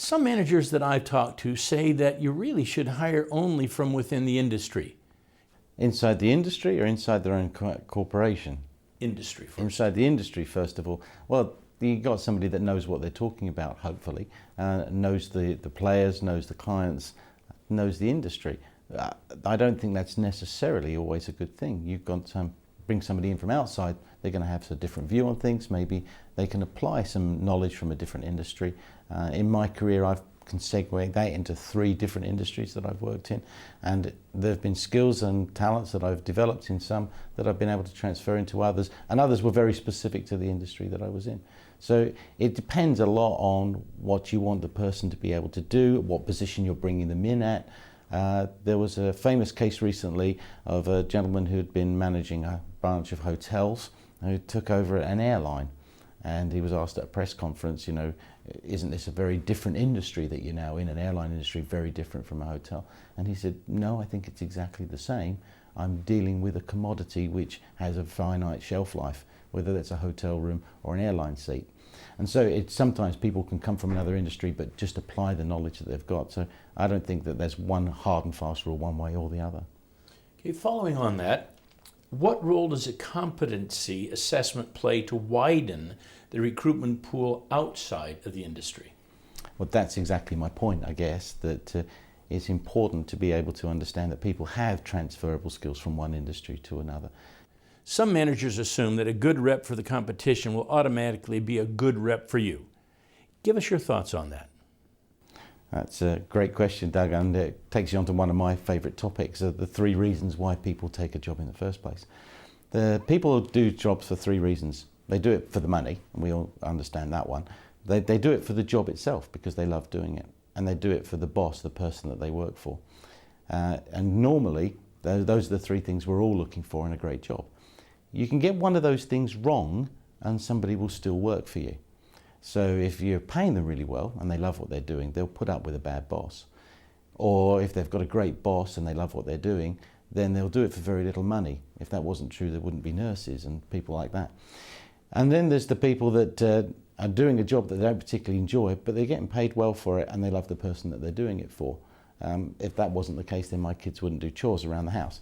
Some managers that I've talked to say that you really should hire only from within the industry. Inside the industry or inside their own corporation? Industry first. Inside the industry, first of all. Well, you got somebody that knows what they're talking about, hopefully, knows the players, knows the clients, knows the industry. I don't think that's necessarily always a good thing. You've got to bring somebody in from outside, they're going to have a different view on things. Maybe they can apply some knowledge from a different industry. In my career, I can segue that into 3 different industries that I've worked in, and there have been skills and talents that I've developed in some that I've been able to transfer into others, and others were very specific to the industry that I was in. So it depends a lot on what you want the person to be able to do, what position you're bringing them in at. There was a famous case recently of a gentleman who had been managing a branch of hotels who took over an airline, and he was asked at a press conference, you know, isn't this a very different industry that you're now in, an airline industry very different from a hotel? And he said, no, I think it's exactly the same. I'm dealing with a commodity which has a finite shelf life, whether that's a hotel room or an airline seat. And so sometimes people can come from another industry but just apply the knowledge that they've got. So I don't think that there's one hard and fast rule one way or the other. Okay, following on that, what role does a competency assessment play to widen the recruitment pool outside of the industry? Well, that's exactly my point, I guess, that it's important to be able to understand that people have transferable skills from one industry to another. Some managers assume that a good rep for the competition will automatically be a good rep for you. Give us your thoughts on that. That's a great question, Doug, and it takes you on to one of my favourite topics, of the 3 reasons why people take a job in the first place. The people do jobs for 3 reasons. They do it for the money, and we all understand that one. They do it for the job itself because they love doing it, and they do it for the boss, the person that they work for. And normally, those are the 3 things we're all looking for in a great job. You can get one of those things wrong, and somebody will still work for you. So if you're paying them really well and they love what they're doing, they'll put up with a bad boss. Or if they've got a great boss and they love what they're doing, then they'll do it for very little money. If that wasn't true, there wouldn't be nurses and people like that. And then there's the people that are doing a job that they don't particularly enjoy, but they're getting paid well for it and they love the person that they're doing it for. If that wasn't the case, then my kids wouldn't do chores around the house.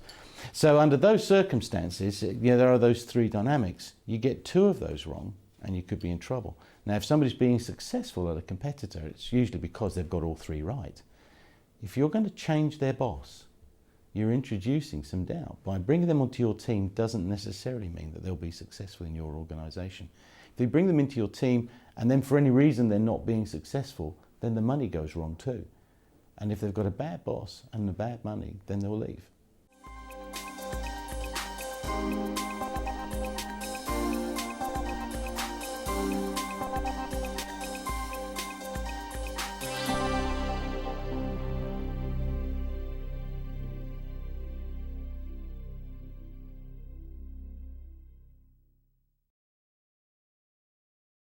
So under those circumstances, there are those 3 dynamics. You get 2 of those wrong and you could be in trouble. Now, if somebody's being successful at a competitor, it's usually because they've got all 3 right. If you're going to change their boss, you're introducing some doubt. By bringing them onto your team doesn't necessarily mean that they'll be successful in your organisation. If you bring them into your team and then for any reason they're not being successful, then the money goes wrong too. And if they've got a bad boss and the bad money, then they'll leave.